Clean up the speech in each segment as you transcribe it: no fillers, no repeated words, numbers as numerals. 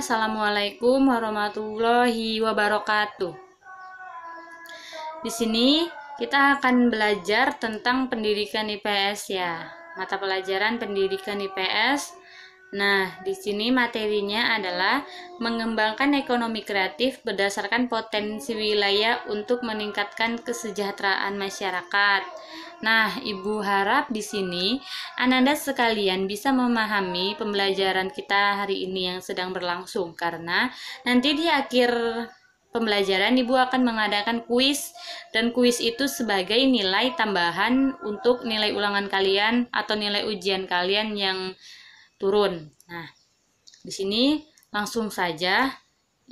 Assalamualaikum warahmatullahi wabarakatuh. Di sini kita akan belajar tentang pendidikan IPS ya. Mata pelajaran pendidikan IPS. Nah, di sini materinya adalah mengembangkan ekonomi kreatif berdasarkan potensi wilayah untuk meningkatkan kesejahteraan masyarakat. Nah, Ibu harap di sini Ananda sekalian bisa memahami pembelajaran kita hari ini yang sedang berlangsung, karena nanti di akhir pembelajaran Ibu akan mengadakan kuis, dan kuis itu sebagai nilai tambahan untuk nilai ulangan kalian atau nilai ujian kalian yang turun. Nah, di sini langsung saja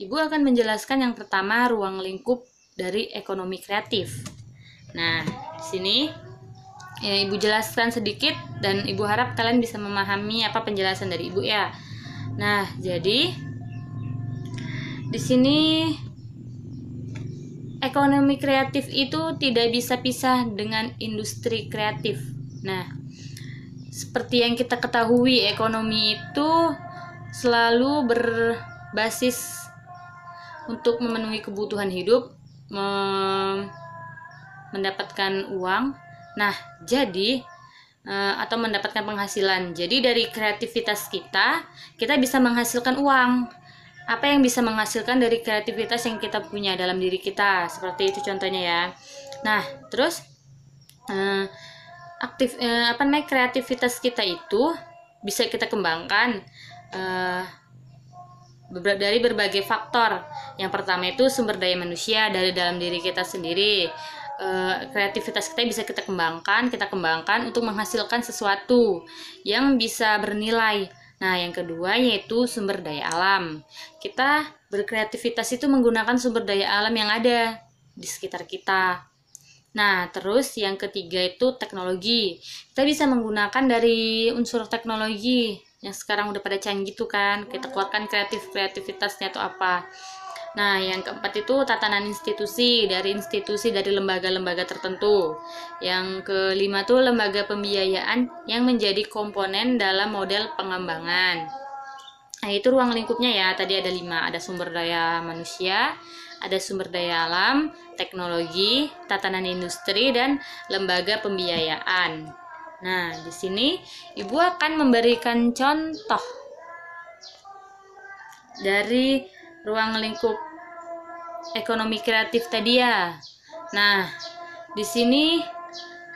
Ibu akan menjelaskan yang pertama ruang lingkup dari ekonomi kreatif. Nah, di sini Ibu jelaskan sedikit dan Ibu harap kalian bisa memahami apa penjelasan dari Ibu ya. Nah, jadi di sini ekonomi kreatif itu tidak bisa pisah dengan industri kreatif. Nah, seperti yang kita ketahui, ekonomi itu selalu berbasis untuk memenuhi kebutuhan hidup, mendapatkan uang. Nah, jadi atau mendapatkan penghasilan. Jadi dari kreativitas kita bisa menghasilkan uang. Apa yang bisa menghasilkan dari kreativitas yang kita punya dalam diri kita, seperti itu contohnya ya. Nah, terus kreativitas kita itu bisa kita kembangkan dari berbagai faktor. Yang pertama itu sumber daya manusia dari dalam diri kita sendiri. Kreativitas kita bisa kita kembangkan untuk menghasilkan sesuatu yang bisa bernilai. Nah, yang kedua yaitu sumber daya alam. Kita berkreativitas itu menggunakan sumber daya alam yang ada di sekitar kita. Nah, terus yang ketiga itu teknologi. Kita bisa menggunakan dari unsur teknologi yang sekarang udah pada canggih tuh kan. Kita keluarkan kreativitasnya atau apa. Nah, yang keempat itu tatanan institusi dari lembaga-lembaga tertentu. Yang kelima tuh lembaga pembiayaan yang menjadi komponen dalam model pengembangan. Nah, itu ruang lingkupnya ya. Tadi ada 5, ada sumber daya manusia, ada sumber daya alam, teknologi, tatanan industri, dan lembaga pembiayaan. Nah, di sini Ibu akan memberikan contoh dari ruang lingkup ekonomi kreatif tadi ya. Nah, di sini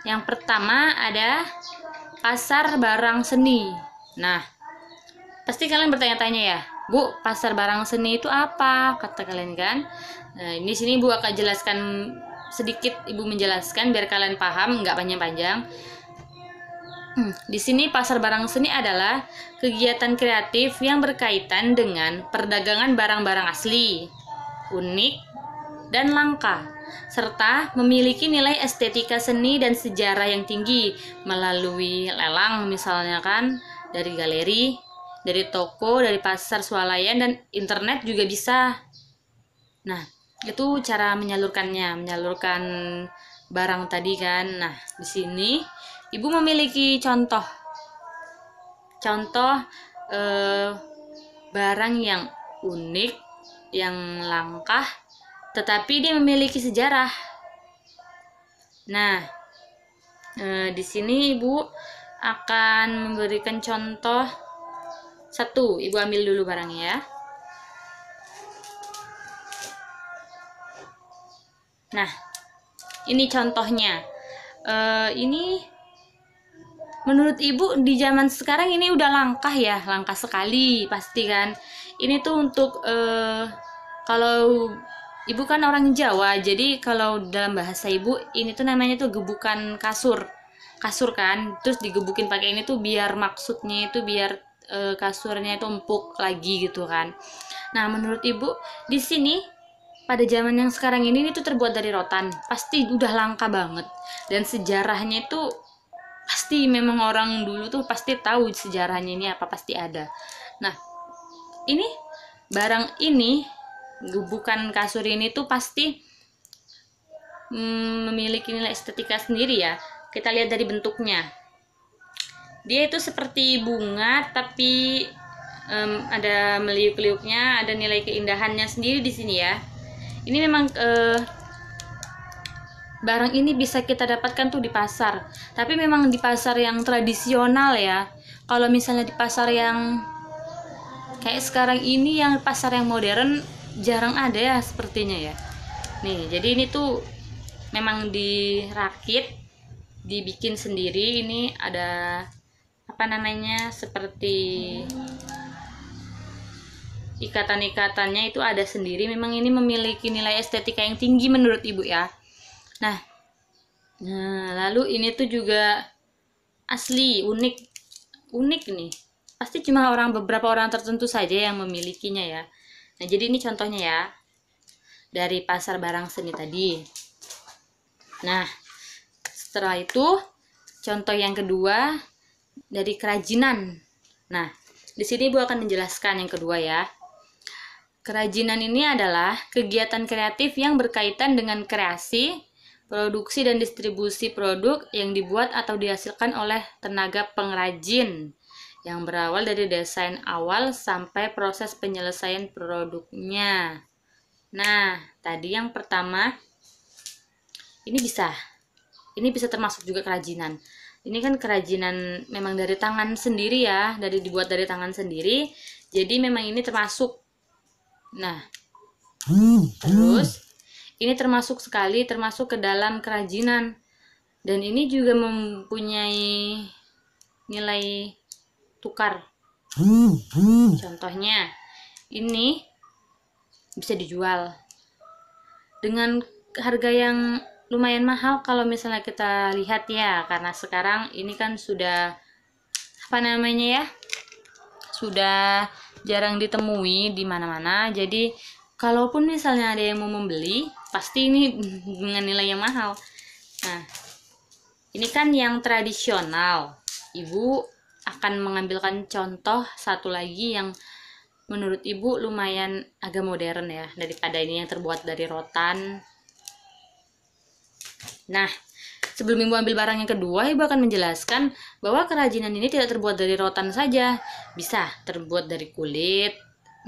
yang pertama ada pasar barang seni. Nah, pasti kalian bertanya-tanya ya, Bu, pasar barang seni itu apa? Kata kalian kan. Nah, ini sini Ibu akan jelaskan sedikit, Ibu menjelaskan biar kalian paham, nggak panjang-panjang. Di sini pasar barang seni adalah kegiatan kreatif yang berkaitan dengan perdagangan barang-barang asli, unik, dan langka, serta memiliki nilai estetika seni dan sejarah yang tinggi melalui lelang misalnya kan, dari galeri, dari toko, dari pasar swalayan, dan internet juga bisa. Nah, itu cara menyalurkan barang tadi kan. Nah, di sini Ibu memiliki contoh barang yang unik, yang langka, tetapi dia memiliki sejarah. Nah, di sini Ibu akan memberikan contoh satu. Ibu ambil dulu barangnya ya. Nah, ini contohnya. Ini menurut Ibu di zaman sekarang ini udah langka ya, langka sekali pasti kan. Ini tuh untuk kalau Ibu kan orang Jawa, jadi kalau dalam bahasa Ibu ini tuh namanya tuh gebukan kasur kan. Terus digebukin pakai ini tuh biar maksudnya itu biar kasurnya itu empuk lagi gitu kan. Nah, menurut Ibu di sini pada zaman yang sekarang ini tuh terbuat dari rotan, pasti udah langka banget. Dan sejarahnya itu pasti memang orang dulu tuh pasti tahu sejarahnya ini apa, pasti ada. Nah, ini barang ini, gebukan kasur ini tuh pasti memiliki nilai estetika sendiri ya. Kita lihat dari bentuknya. Dia itu seperti bunga tapi ada meliuk-liuknya, ada nilai keindahannya sendiri di sini ya. Ini memang barang ini bisa kita dapatkan tuh di pasar, tapi memang di pasar yang tradisional ya. Kalau misalnya di pasar yang kayak sekarang ini, yang pasar yang modern jarang ada ya sepertinya ya. Nih, jadi ini tuh memang dirakit, dibikin sendiri. Ini ada apa namanya, seperti ikatan-ikatannya itu ada sendiri. Memang ini memiliki nilai estetika yang tinggi menurut ibu ya. Nah, lalu ini tuh juga asli, unik nih. Pasti cuma beberapa orang tertentu saja yang memilikinya ya. Nah, jadi ini contohnya ya, dari pasar barang seni tadi. Nah, setelah itu contoh yang kedua dari kerajinan. Nah, di sini ibu akan menjelaskan yang kedua ya. Kerajinan ini adalah kegiatan kreatif yang berkaitan dengan kreasi, produksi dan distribusi produk yang dibuat atau dihasilkan oleh tenaga pengrajin, yang berawal dari desain awal sampai proses penyelesaian produknya. Nah, tadi yang pertama, ini bisa termasuk juga kerajinan. Ini kan kerajinan memang dari tangan sendiri ya, dibuat dari tangan sendiri. Jadi memang ini termasuk. Nah, terus ini termasuk ke dalam kerajinan, dan ini juga mempunyai nilai tukar. Contohnya, ini bisa dijual dengan harga yang lumayan mahal kalau misalnya kita lihat ya, karena sekarang ini kan sudah sudah jarang ditemui di mana-mana. Jadi kalaupun misalnya ada yang mau membeli, pasti ini dengan nilai yang mahal. Nah, ini kan yang tradisional. Ibu akan mengambilkan contoh satu lagi yang menurut ibu lumayan agak modern ya, daripada ini yang terbuat dari rotan. Nah, sebelum ibu ambil barang yang kedua, ibu akan menjelaskan bahwa kerajinan ini tidak terbuat dari rotan saja. Bisa terbuat dari kulit,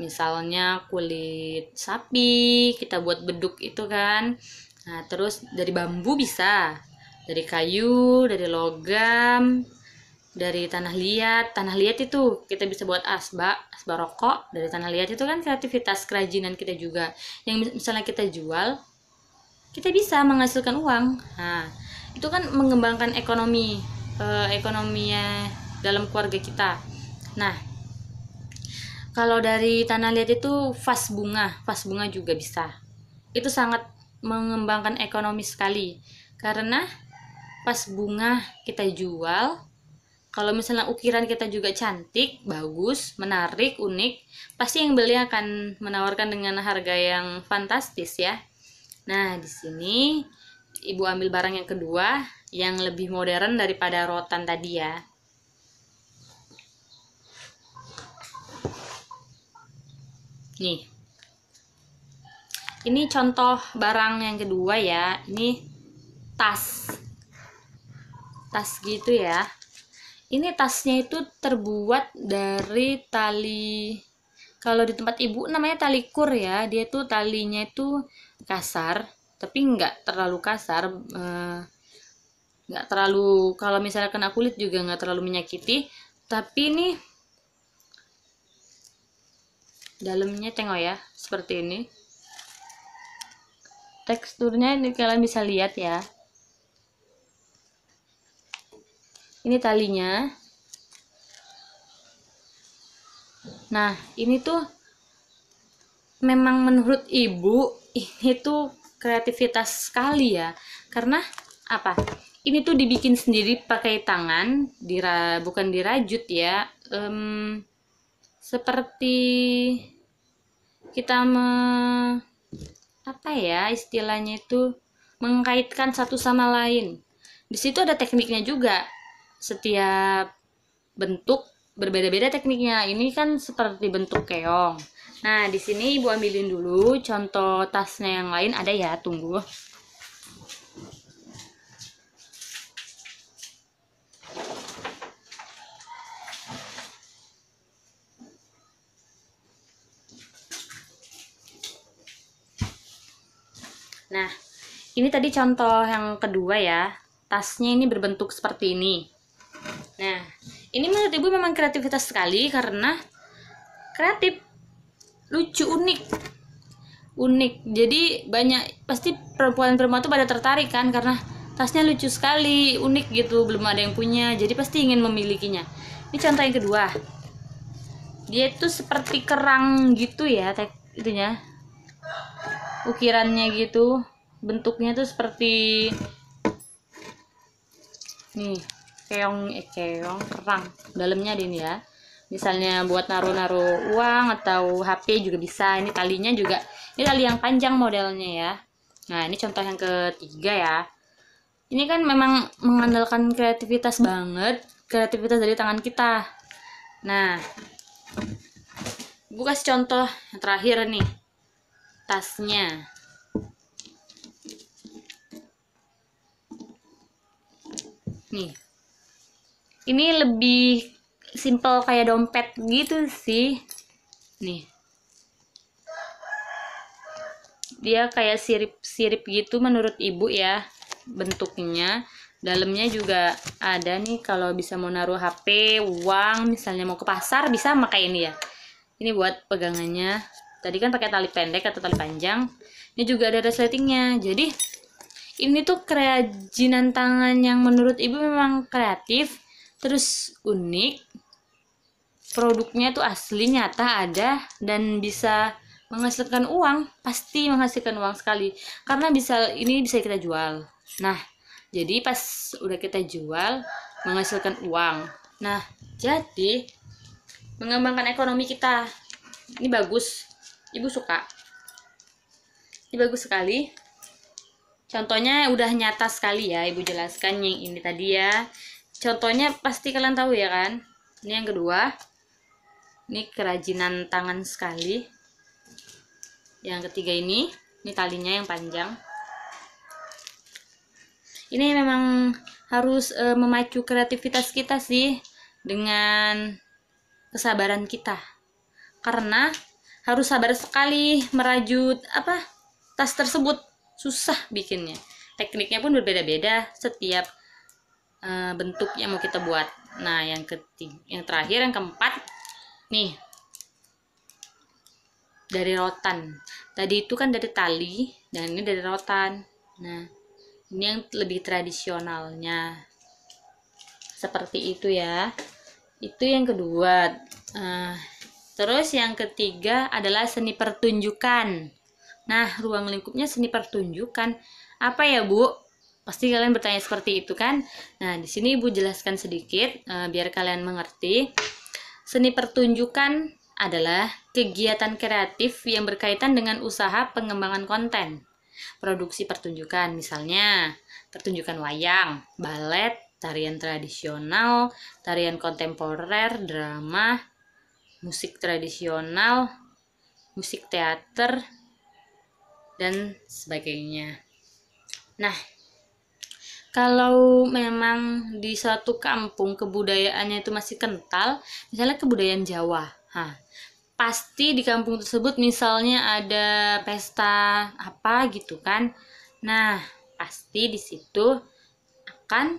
misalnya kulit sapi, kita buat beduk itu kan. Nah, terus dari bambu bisa, dari kayu, dari logam, dari tanah liat. Tanah liat itu kita bisa buat asbak rokok. Dari tanah liat itu kan kreativitas kerajinan kita juga, yang misalnya kita jual, kita bisa menghasilkan uang. Nah, itu kan mengembangkan ekonominya dalam keluarga kita. Nah, kalau dari tanah liat itu vas bunga juga bisa. Itu sangat mengembangkan ekonomi sekali, karena vas bunga kita jual, kalau misalnya ukiran kita juga cantik, bagus, menarik, unik, pasti yang beli akan menawarkan dengan harga yang fantastis ya. Nah, di sini ibu ambil barang yang kedua yang lebih modern daripada rotan tadi ya. Nih, ini contoh barang yang kedua ya. Ini tas gitu ya. Ini tasnya itu terbuat dari tali, kalau di tempat ibu namanya tali kur ya. Dia tuh talinya itu kasar, tapi nggak terlalu kasar, nggak terlalu, kalau misalnya kena kulit juga nggak terlalu menyakiti. Tapi ini dalamnya tengok ya, seperti ini teksturnya. Ini kalian bisa lihat ya, ini talinya. Nah, ini tuh memang menurut ibu ini tuh kreativitas sekali ya, karena apa, ini tuh dibikin sendiri pakai tangan, bukan dirajut ya. Seperti kita apa ya istilahnya itu, mengkaitkan satu sama lain. Di situ ada tekniknya juga. Setiap bentuk berbeda-beda tekniknya. Ini kan seperti bentuk keong. Nah, di sini ibu ambilin dulu contoh tasnya yang lain, ada ya, tunggu. Nah, ini tadi contoh yang kedua ya. Tasnya ini berbentuk seperti ini. Nah, ini menurut Ibu memang kreativitas sekali karena kreatif, lucu, unik. Jadi banyak, pasti perempuan-perempuan tuh pada tertarik kan karena tasnya lucu sekali, unik gitu, belum ada yang punya. Jadi pasti ingin memilikinya. Ini contoh yang kedua. Dia itu seperti kerang gitu ya, itunya. Ukirannya gitu. Bentuknya tuh seperti nih, keong kerang. Dalamnya ada ini ya. Misalnya buat naruh-naruh uang atau HP juga bisa. Ini talinya juga, ini tali yang panjang modelnya ya. Nah, ini contoh yang ketiga ya. Ini kan memang mengandalkan kreativitas banget, kreativitas dari tangan kita. Nah, Ibu kasih contoh yang terakhir nih, tasnya. Nih, ini lebih simple kayak dompet gitu sih. Nih, dia kayak sirip-sirip gitu menurut Ibu ya bentuknya. Dalamnya juga ada nih, kalau bisa mau naruh HP, uang, misalnya mau ke pasar bisa pakai ini ya. Ini buat pegangannya. Tadi kan pakai tali pendek atau tali panjang. Ini juga ada resletingnya. Jadi ini tuh kerajinan tangan yang menurut Ibu memang kreatif, terus unik. Produknya tuh asli, nyata, ada, dan bisa menghasilkan uang. Pasti menghasilkan uang sekali. Karena ini bisa kita jual. Nah, jadi pas udah kita jual, menghasilkan uang. Nah, jadi mengembangkan ekonomi kita. Ini bagus. Ibu suka. Ini bagus sekali. Contohnya udah nyata sekali ya, Ibu jelaskan yang ini tadi ya. Contohnya pasti kalian tahu ya kan. Ini yang kedua. Ini kerajinan tangan sekali. Yang ketiga ini talinya yang panjang. Ini memang harus memacu kreativitas kita sih dengan kesabaran kita. Karena harus sabar sekali merajut tas tersebut. Susah bikinnya, tekniknya pun berbeda-beda setiap bentuk yang mau kita buat. Nah, yang terakhir, yang keempat nih, dari rotan. Tadi itu kan dari tali, dan ini dari rotan. Nah, ini yang lebih tradisionalnya seperti itu ya. Itu yang kedua. Terus yang ketiga adalah seni pertunjukan. Nah, ruang lingkupnya seni pertunjukan. Apa ya, Bu? Pasti kalian bertanya seperti itu kan? Nah, di sini Ibu jelaskan sedikit biar kalian mengerti. Seni pertunjukan adalah kegiatan kreatif yang berkaitan dengan usaha pengembangan konten. Produksi pertunjukan, misalnya pertunjukan wayang, balet, tarian tradisional, tarian kontemporer, drama, musik tradisional, musik teater, dan sebagainya. Nah, kalau memang di suatu kampung kebudayaannya itu masih kental, misalnya kebudayaan Jawa, pasti di kampung tersebut misalnya ada pesta apa gitu kan. Nah, pasti di situ akan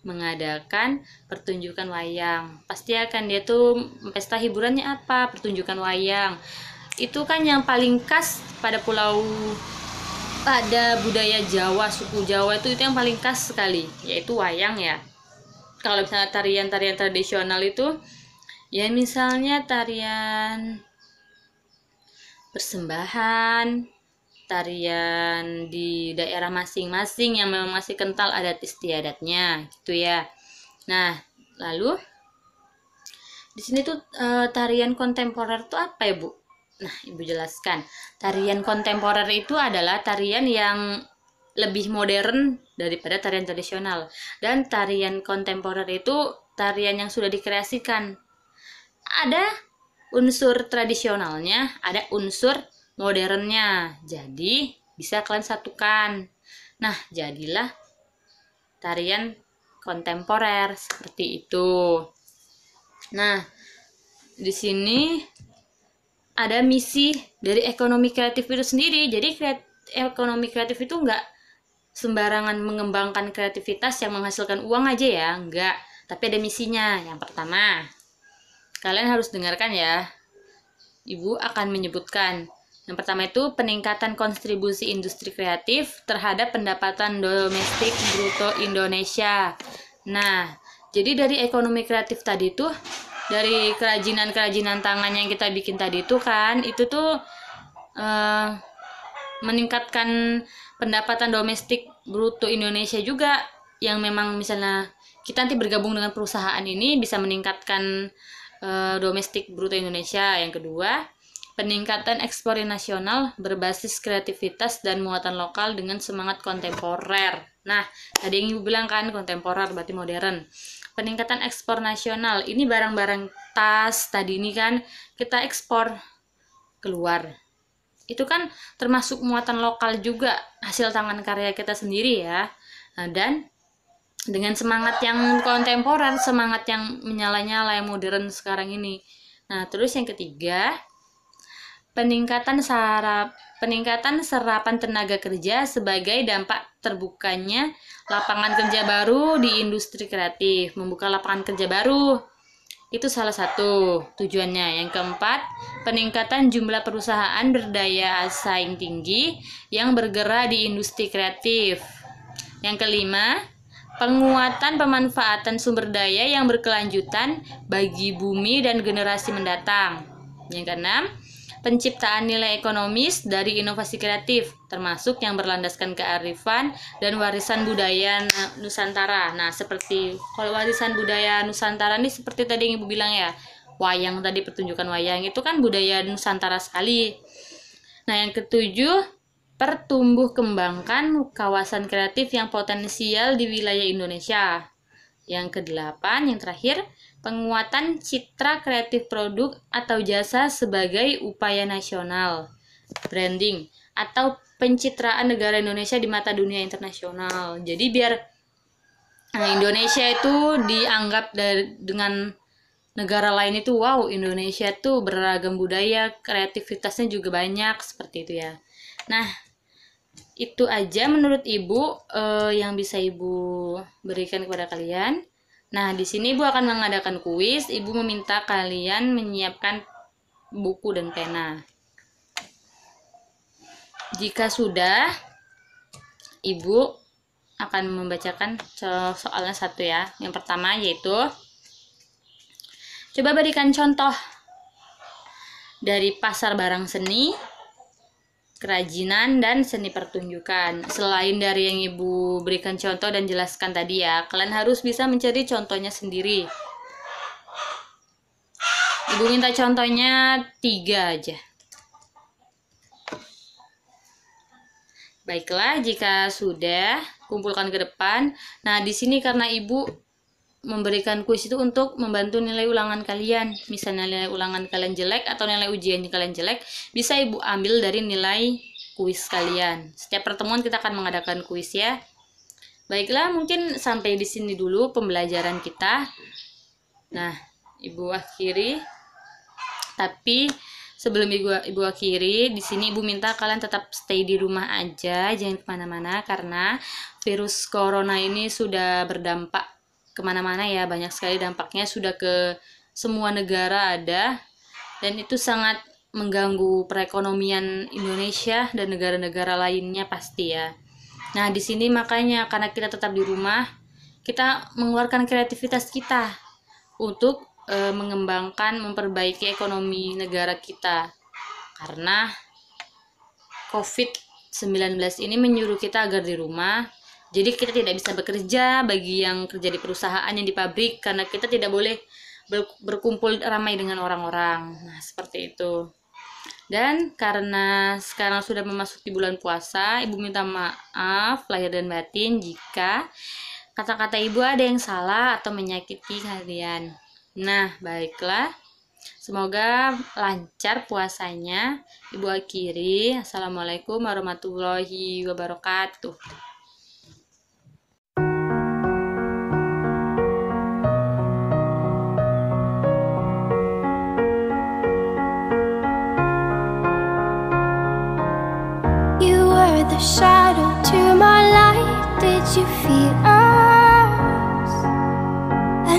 mengadakan pertunjukan wayang. Pasti akan dia tuh pesta hiburannya apa? Pertunjukan wayang. Itu kan yang paling khas pada budaya Jawa, suku Jawa itu yang paling khas sekali, yaitu wayang ya. Kalau misalnya tarian-tarian tradisional itu ya misalnya tarian persembahan, tarian di daerah masing-masing yang memang masih kental adat istiadatnya gitu ya. Nah, lalu di sini tuh tarian kontemporer tuh apa ya, Bu? Nah, Ibu jelaskan. Tarian kontemporer itu adalah tarian yang lebih modern daripada tarian tradisional. Dan tarian kontemporer itu tarian yang sudah dikreasikan. Ada unsur tradisionalnya, ada unsur modernnya. Jadi, bisa kalian satukan. Nah, jadilah tarian kontemporer seperti itu. Nah, di sini ada misi dari ekonomi kreatif itu sendiri. Jadi ekonomi kreatif itu nggak sembarangan mengembangkan kreativitas yang menghasilkan uang aja ya, nggak. Tapi ada misinya. Yang pertama, kalian harus dengarkan ya. Ibu akan menyebutkan. Yang pertama itu peningkatan kontribusi industri kreatif terhadap pendapatan domestik bruto Indonesia. Nah, jadi dari ekonomi kreatif tadi tuh, dari kerajinan-kerajinan tangan yang kita bikin tadi tuh kan, itu tuh meningkatkan pendapatan domestik bruto Indonesia juga, yang memang misalnya kita nanti bergabung dengan perusahaan ini bisa meningkatkan domestik bruto Indonesia. Yang kedua, peningkatan ekspor nasional berbasis kreativitas dan muatan lokal dengan semangat kontemporer. Nah, tadi yang Ibu bilang kan kontemporer berarti modern. Peningkatan ekspor nasional, ini barang-barang tas tadi ini kan kita ekspor keluar. Itu kan termasuk muatan lokal juga, hasil tangan karya kita sendiri ya. Nah, dan dengan semangat yang kontemporer, semangat yang menyala-nyala, yang modern sekarang ini. Nah, terus yang ketiga, peningkatan serapan tenaga kerja sebagai dampak terbukanya lapangan kerja baru di industri kreatif, membuka lapangan kerja baru. Itu salah satu tujuannya. Yang keempat, peningkatan jumlah perusahaan berdaya saing tinggi yang bergerak di industri kreatif. Yang kelima, penguatan pemanfaatan sumber daya yang berkelanjutan bagi bumi dan generasi mendatang. Yang keenam, penciptaan nilai ekonomis dari inovasi kreatif, termasuk yang berlandaskan kearifan dan warisan budaya Nusantara. Nah, seperti kalau warisan budaya Nusantara ini seperti tadi yang Ibu bilang ya, wayang tadi, pertunjukan wayang itu kan budaya Nusantara sekali. Nah, yang ketujuh, pertumbuh kembangkan kawasan kreatif yang potensial di wilayah Indonesia. Yang kedelapan, yang terakhir, penguatan citra kreatif produk atau jasa sebagai upaya nasional, branding, atau pencitraan negara Indonesia di mata dunia internasional. Jadi biar Indonesia itu dianggap dengan negara lain itu, wow, Indonesia itu beragam budaya, kreativitasnya juga banyak, seperti itu ya. Nah, itu aja menurut Ibu yang bisa Ibu berikan kepada kalian. Nah, di sini Ibu akan mengadakan kuis. Ibu meminta kalian menyiapkan buku dan pena. Jika sudah, Ibu akan membacakan soalnya satu ya. Yang pertama yaitu, coba berikan contoh dari pasar barang seni, kerajinan, dan seni pertunjukan. Selain dari yang Ibu berikan contoh dan jelaskan tadi ya, kalian harus bisa mencari contohnya sendiri. Ibu minta contohnya 3 aja. Baiklah, jika sudah, kumpulkan ke depan. Nah, di sini karena Ibu memberikan kuis itu untuk membantu nilai ulangan kalian. Misalnya nilai ulangan kalian jelek atau nilai ujian kalian jelek, bisa Ibu ambil dari nilai kuis kalian. Setiap pertemuan kita akan mengadakan kuis ya. Baiklah, mungkin sampai di sini dulu pembelajaran kita. Nah, Ibu akhiri. Tapi sebelum Ibu akhiri, di sini Ibu minta kalian tetap stay di rumah aja, jangan kemana-mana, karena virus corona ini sudah berdampak kemana-mana ya, banyak sekali dampaknya, sudah ke semua negara ada, dan itu sangat mengganggu perekonomian Indonesia dan negara-negara lainnya pasti ya. Nah, di sini makanya karena kita tetap di rumah, kita mengeluarkan kreativitas kita untuk mengembangkan, memperbaiki ekonomi negara kita. Karena COVID-19 ini menyuruh kita agar di rumah. Jadi kita tidak bisa bekerja bagi yang kerja di perusahaan, yang di pabrik, karena kita tidak boleh berkumpul ramai dengan orang-orang. Nah, seperti itu. Dan karena sekarang sudah memasuki bulan puasa, Ibu minta maaf lahir dan batin jika kata-kata Ibu ada yang salah atau menyakiti kalian. Nah, baiklah. Semoga lancar puasanya. Ibu akhiri. Assalamualaikum warahmatullahi wabarakatuh. You were with a shadow to my light. Did you feel us?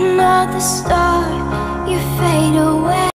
Another star, you fade away.